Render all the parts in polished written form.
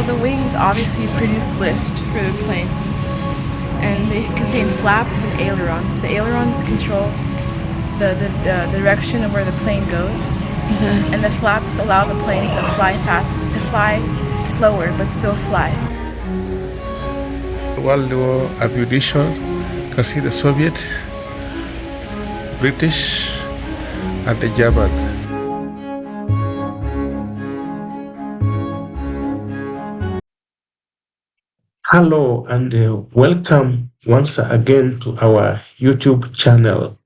Well, the wings obviously produce lift for the plane, and they contain flaps and ailerons. The ailerons control the direction of where the plane goes, and the flaps allow the plane to fly slower, but still fly. World War ammunition, you can see the Soviet, British, and the German. Hello and welcome once again to our YouTube channel.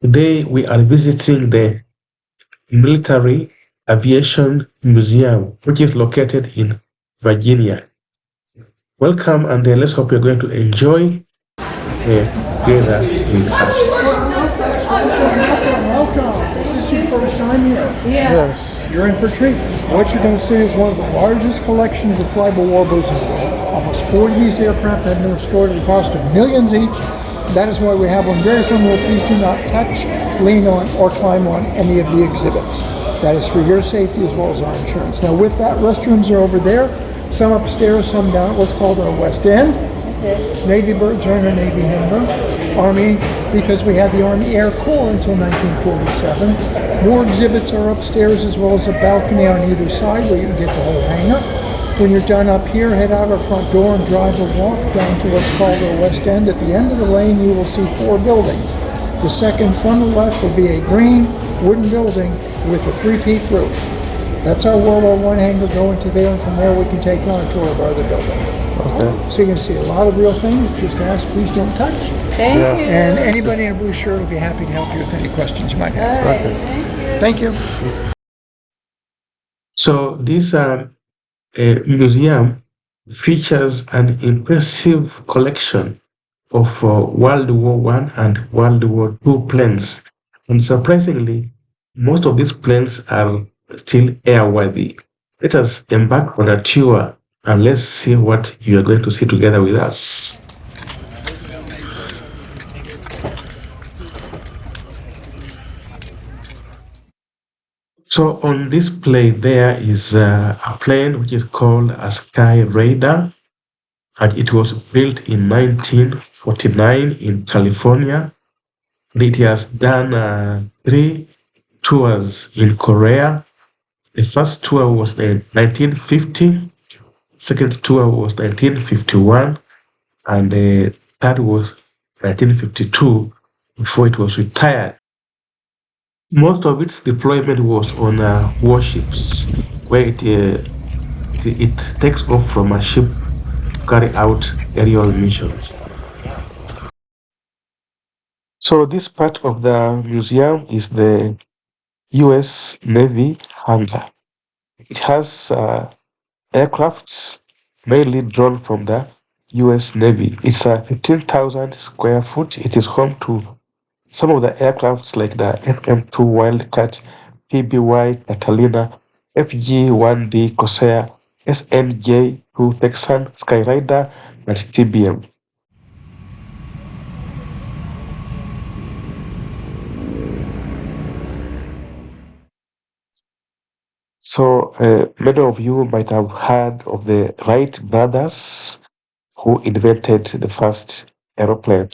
Today we are visiting the Military Aviation Museum, which is located in Virginia. Welcome, and let's hope you're going to enjoy together with us. Welcome. This is your first time here. Yes. You're in for a treat. What you're going to see is one of the largest collections of flyable warbirds in the world. Almost 40 of these aircraft have been restored at a cost of millions each. That is why we have one very familiar. Please do not touch, lean on, or climb on any of the exhibits. That is for your safety as well as our insurance. Now with that, restrooms are over there. Some upstairs, some down at what's called our West End. Navy birds are in a Navy hangar. Army, because we had the Army Air Corps until 1947. More exhibits are upstairs as well as a balcony on either side where you can get the whole hangar. When you're done up here, head out our front door and drive or walk down to what's called our West End. At the end of the lane, you will see 4 buildings. The second from the left will be a green wooden building with a 3-peak roof. That's our World War I hangar going to there, and from there we can take on a tour of our other building. Okay. So you can see a lot of real things. Just ask, please don't touch. Thank you. And anybody in a blue shirt will be happy to help you with any questions you might have. All right, Okay. thank you. Thank you. So this museum features an impressive collection of World War I and World War II planes. And surprisingly, most of these planes are still airworthy. Let us embark on a tour and let's see what you are going to see together with us. So on display there is a plane which is called a Sky Raider, and it was built in 1949 in California. And it has done 3 tours in Korea. The first tour was in 1950, second tour was 1951, and the third was 1952 before it was retired. Most of its deployment was on warships, where it takes off from a ship to carry out aerial missions. So this part of the museum is the U.S. Navy hangar. It has aircrafts mainly drawn from the U.S. Navy. It's a 15,000 square foot. It is home to some of the aircrafts like the FM-2 Wildcat, PBY Catalina, FG-1D Corsair, SNJ-2 Texan, Skyrider, and TBM. So many of you might have heard of the Wright brothers who invented the first aeroplane.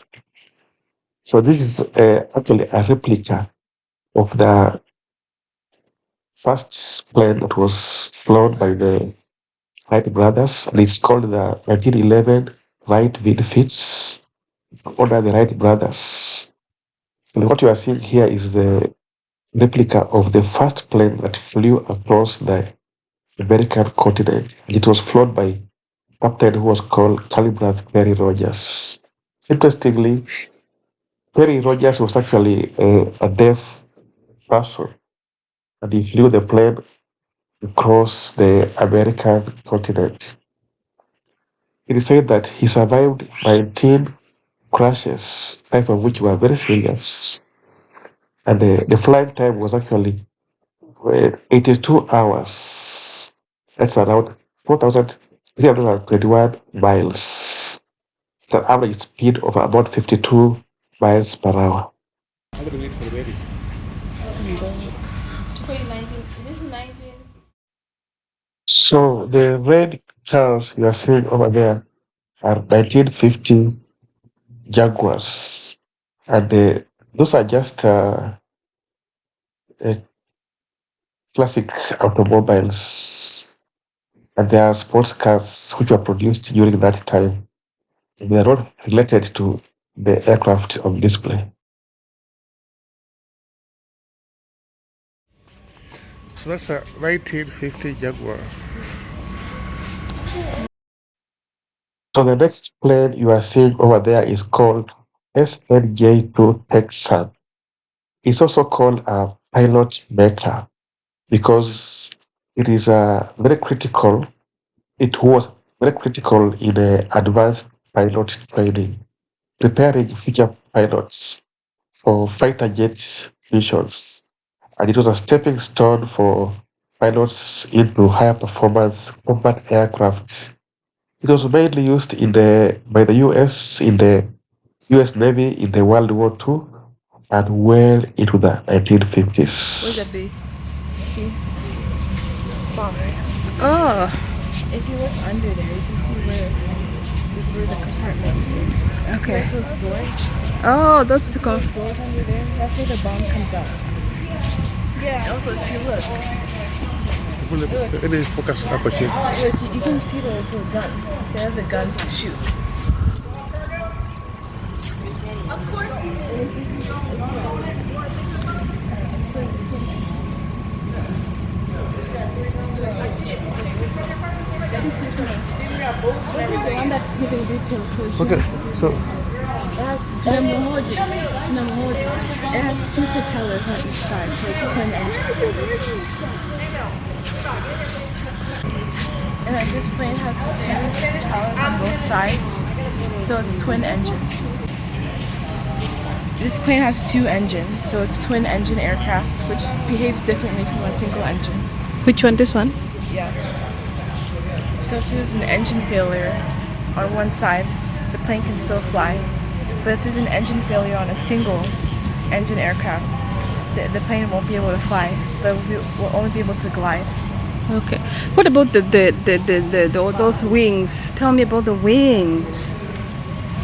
So this is actually a replica of the first plane that was flown by the Wright brothers, and it's called the 1911 Wright Winfits, under the Wright brothers. And what you are seeing here is the replica of the first plane that flew across the American continent. And it was flown by a captain who was called Calibranth Perry Rogers. Interestingly, Perry Rogers was actually a deaf person, and he flew the plane across the American continent. It is said that he survived 19 crashes, 5 of which were very serious. And the flight time was actually 82 hours. That's around 4,321 miles. The average speed of about 52 miles per hour. 2019. This is 19. So the red cars you are seeing over there are 1950 Jaguars, and those are just classic automobiles, and they are sports cars which were produced during that time. They are not related to the aircraft on display. So that's a 1950 Jaguar. So the next plane you are seeing over there is called SNJ-2 Texan. It's also called a pilot maker because it is very critical. It was very critical in advanced pilot training, preparing future pilots for fighter jet missions. And it was a stepping stone for pilots into higher performance combat aircraft. It was mainly used by the US in the US Navy in the World War II and well into the 1950s. Where's that be? See? Bomber. Oh, If you look under there, you can see where the compartment is. Okay. See those doors? oh, that's the Those doors under there? That's where the bomb comes out. Yeah. And also, if you look, Let me focus up here. look, you can see those little guns. They have the guns to shoot. The one that's giving details. So Okay, so it has two propellers on each side, so it's twin engine. And then this plane has two propellers on both sides, so it's twin engine. This plane has two engines, so it's twin engine aircraft, which behaves differently from a single engine. Which one? This one? Yeah. So if there's an engine failure on one side, the plane can still fly. But if there's an engine failure on a single engine aircraft, the plane won't be able to fly, but will only be able to glide. Okay. What about those wings? Tell me about the wings.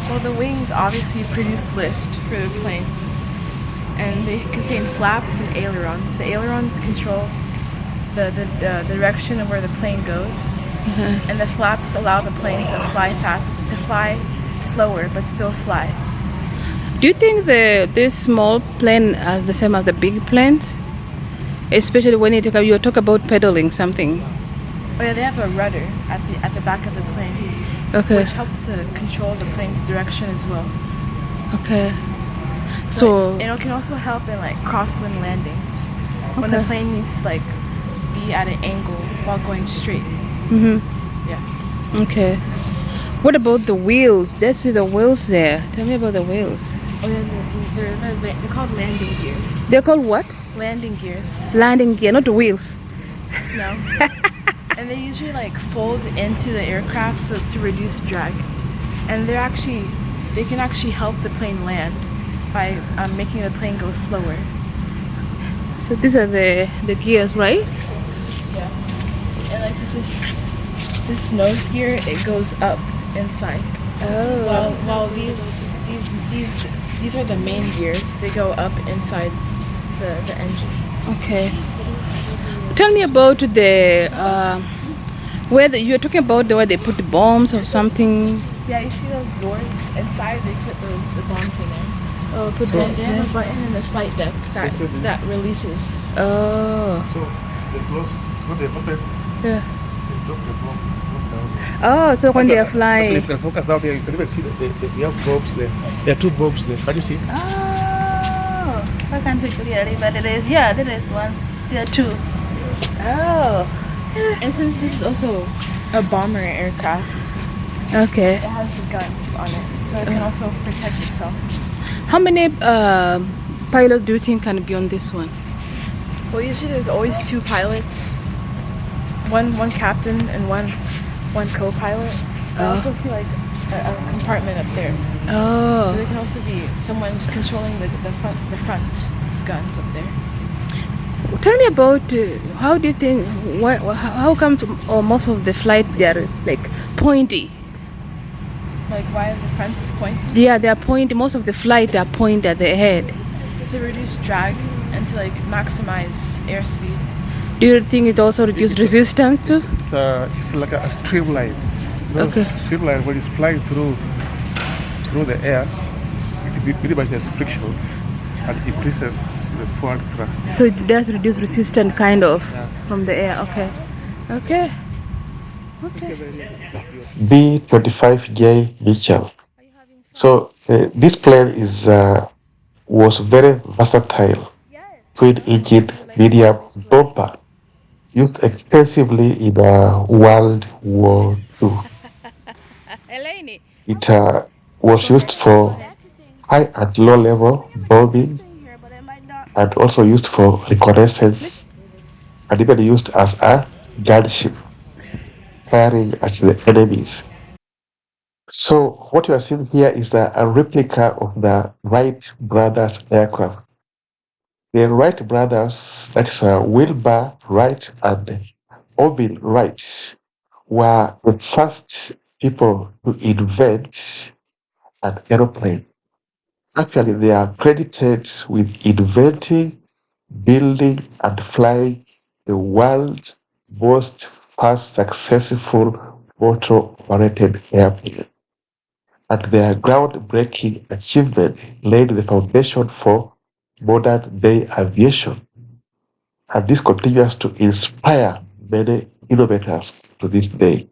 Well, the wings obviously produce lift for the plane, and they contain flaps and ailerons. The ailerons control the direction of where the plane goes, and the flaps allow the plane to fly slower, but still fly. Do you think this small plane is the same as the big planes? Especially when you talk about pedaling something. Oh yeah, they have a rudder at the back of the plane, Okay. which helps to control the plane's direction as well. Okay. So it can also help in like crosswind landings when the Okay. plane needs to like be at an angle while going straight. Mhm. Yeah. Okay. What about the wheels? Let's see the wheels there. Tell me about the wheels. Oh yeah, they're called landing gears. They're called what? Landing gears. Landing gear, not the wheels. No. And they usually like fold into the aircraft so to reduce drag. And they can actually help the plane land by making the plane go slower. So these are the gears, right? Yeah. And like this nose gear, it goes up inside. Oh. While these are the main gears. They go up inside the engine. Okay. Tell me about you're talking about where they put the bombs or something. Yeah, you see those doors inside? They put the bombs in there. Oh, put And bombs they there. have a button in the flight deck that releases. Oh. So they close when they open, Yeah. they drop the bomb down. Oh, so when they are If flying. you can focus down there, you can even see that we have bombs there. There are two bombs there. Can you see? Oh, I can't see clearly, but there is one. There are two. Oh. And since this is also a bomber aircraft, Okay. it has the guns on it, so it can also protect itself. How many pilots do you think can be on this one? Well, usually there's always two pilots, one captain and one co-pilot. I also see like a compartment up there, so Oh. there can also be someone controlling the front guns up there. Tell me about how do you think, how come most of the flight they are like pointy? Like why the front is pointed? Yeah, they are pointy. Most of the flight are pointed at the head. To reduce drag and to like maximize airspeed. Do you think it also reduces resistance too? It's like a streamline. Okay. Streamline when it's flying through the air, it minimizes friction and increases the forward thrust. So it does reduce resistance kind of from the air. Okay. Okay. B-25J Mitchell. So this plane was very versatile, twin engine medium bomber, used extensively in World War II. Elaine. It was used for high and low level bombing and also used for reconnaissance and even used as a gunship firing at the enemies. So what you are seeing here is a replica of the Wright brothers aircraft. The Wright brothers, that's Wilbur Wright and Orville Wright, were the first people to invent an aeroplane. Actually, they are credited with inventing, building, and flying the world's most first successful motor-operated airplane. And their groundbreaking achievement laid the foundation for modern-day aviation. And this continues to inspire many innovators to this day.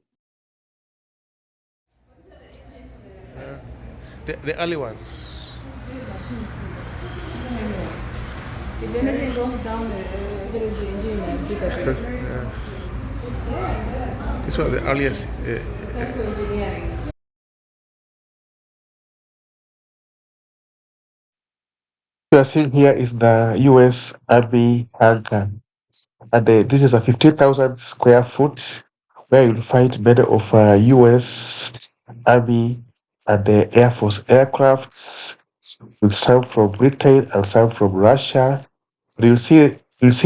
The early ones. If anything goes down, the engine is bigger. These were the earliest. Engineering. What you are seeing here is the US Army hangar. And this is a 15,000 square foot where you'll find many of US Army and the Air Force aircrafts, with some from Britain and some from Russia. You'll see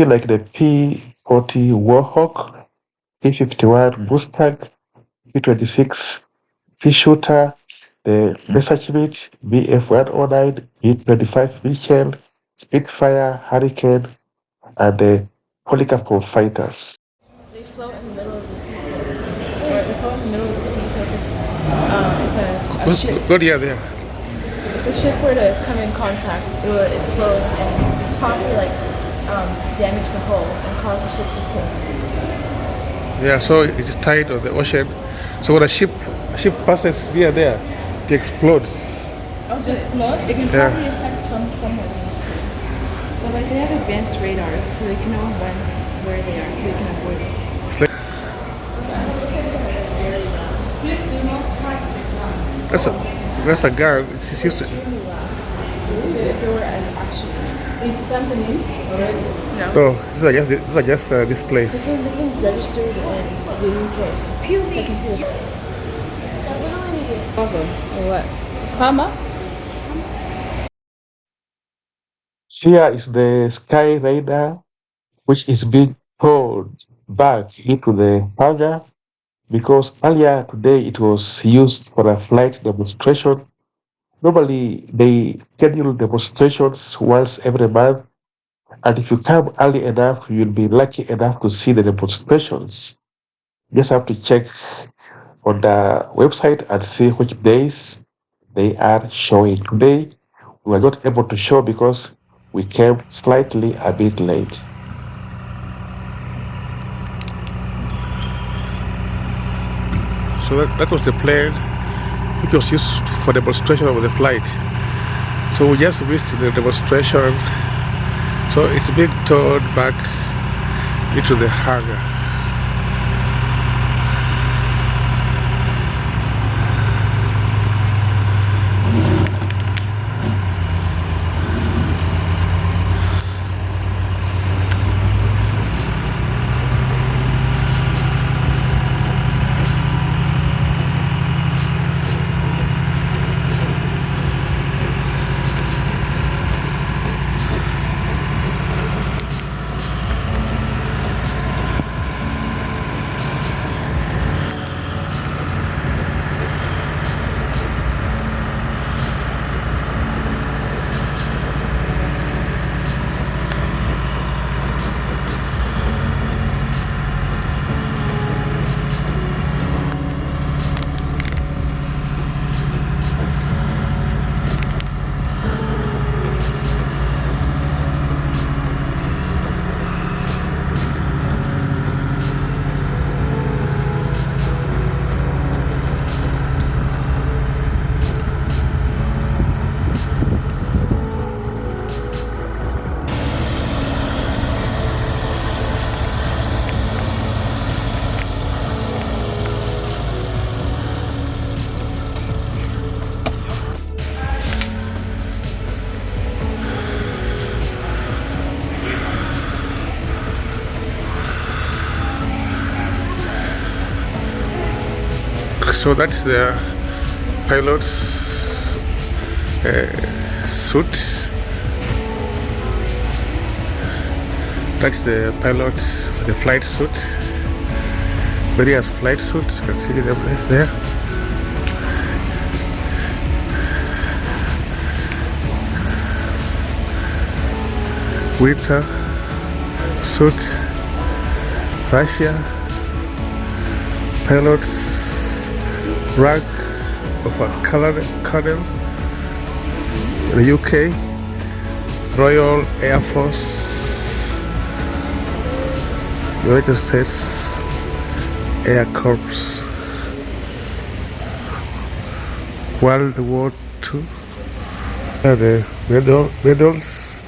like the P-40 Warhawk, P-51 Mustang, P-26 P-Shooter, the Messerschmitt BF-109, B-25 Mitchell, Spitfire, Hurricane, and the Polycarp fighters. They float in the middle of the sea floor. Or they float in the middle of the sea, so if a ship Good year there. if a ship were to come in contact, it would explode and probably damage the hull and cause the ship to sink. Yeah, so it is tied on the ocean. So when a ship passes near there, it explodes. Oh, so explode? It can Yeah. probably affect some submarines too. But like they have advanced radars, so they can know where they are, so they can avoid it. It's like that's a gun. It's used to. If it were an action. Is something in already? No. Oh, these are just this place. This one's registered in the UK. Pew! So I can see it. Or what? It's Hama? Here is the Sky Raider, which is being pulled back into the hangar because earlier today it was used for a flight demonstration. Normally, they schedule demonstrations once every month, and if you come early enough, you'll be lucky enough to see the demonstrations. You just have to check on the website and see which days they are showing. Today, we were not able to show because we came slightly a bit late. So that was the plane which was used for demonstration of the flight. So we just missed the demonstration. So it's being towed back into the hangar. So that's the pilot's suit. That's the pilot for the flight suit. Various flight suits. You can see them there. Winter suit. Russia. Pilot's rank of a colonel. In the UK. Royal Air Force. United States Air Corps. World War II. The medals.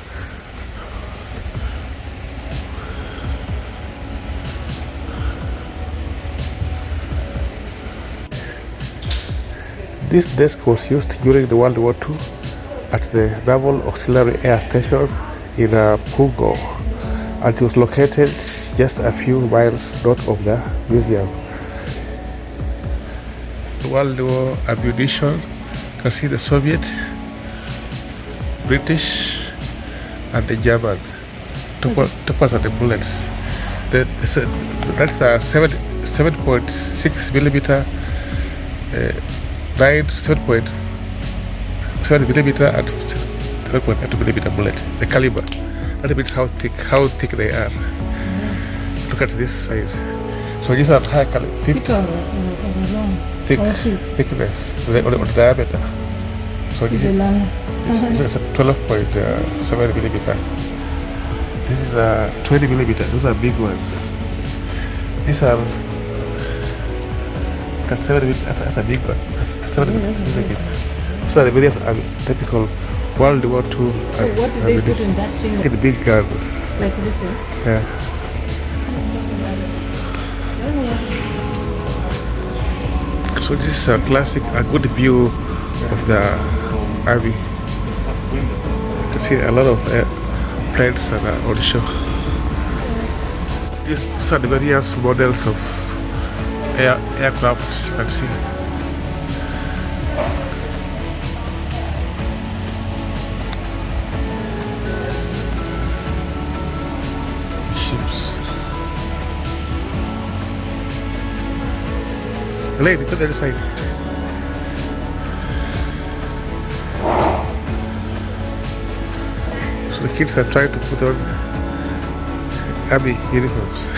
This desk was used during the World War II at the Naval Auxiliary Air Station in Pugo, and it was located just a few miles north of the museum. World War ammunition, you can see the Soviet, British, and the German. Top are the bullets. That's a 7.6 millimeter. 7.7 millimeter and 7.2 millimeter bullet. The caliber. That means how thick they are. Look at this size. So these are high caliber. Thickness. Or diameter. So this is a 12.7 millimeter. This is a 20 millimeter. Those are big ones. These are. That's 7 millimeter. That's a big one. That's 7 millimeter. So the various typical World War II. So what did they put in that thing? The big guns. Like this one? Yeah. So this is a classic, a good view of the army. You can see a lot of planes on the show. These are the various models of aircrafts you can see. Ships. Lady, to the other side. So the kids are trying to put on army uniforms.